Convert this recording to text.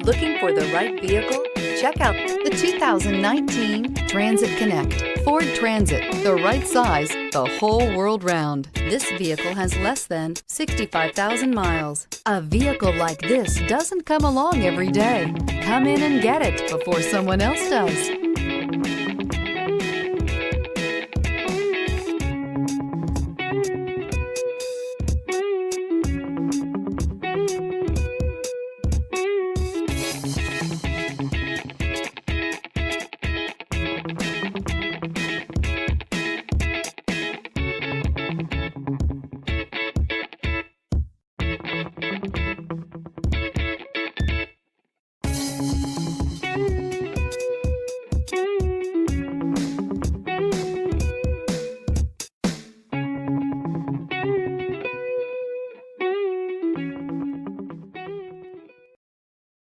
Looking for the right vehicle? Check out the 2019 Transit Connect. Ford Transit, the right size, the whole world round. This vehicle has less than 65,000 miles. A vehicle like this doesn't come along every day. Come in and get it before someone else does.